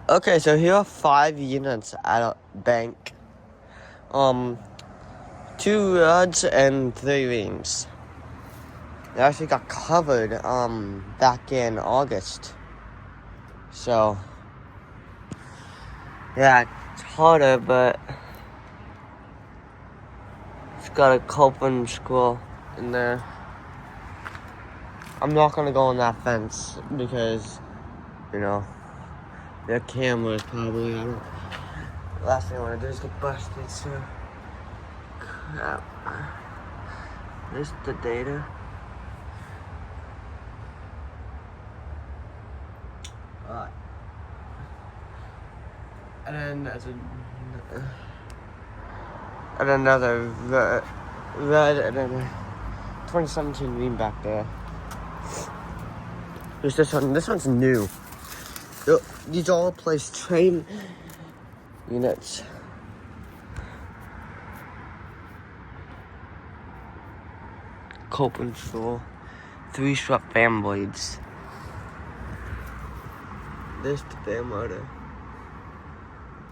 Okay, so here are 5 units at a bank. 2 Ruuds and 3rheems. They actually got covered back in August. So yeah, it's harder, but it's got a coping scroll in there. I'm not gonna go on that fence because, you know, their cameras probably, I don't. Last thing I wanna do is get busted, so crap. There's the data. Alright. And then there's another red, and then a 2017 Ream back there. There's this one. This one's new. These all place train units. Coping scroll. 3 strut fan blades. There's the fan motor.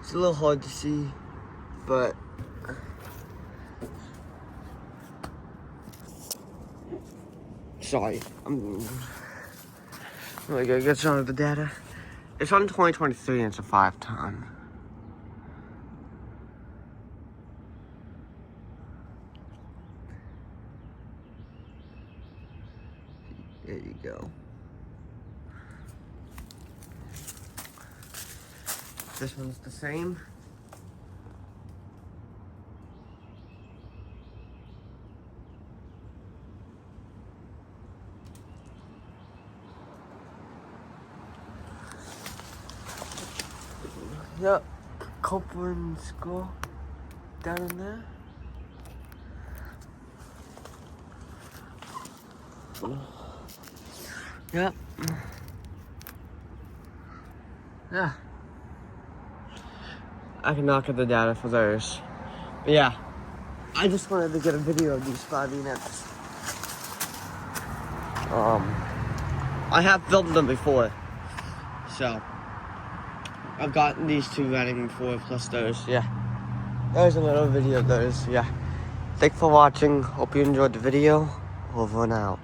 It's a little hard to see, but sorry, I'm gonna get some of the data. It's on 2023 and it's a 5-ton. There you go. This one's the same. Yep, coping scroll down in there. Yep. Yeah. I can knock at the data for those. But yeah, I just wanted to get a video of these 5 units. I have filmed them before, so I've gotten these 2 running before, plus those. Yeah, there's a little video of those. Yeah, thanks for watching. Hope you enjoyed the video. Over and out.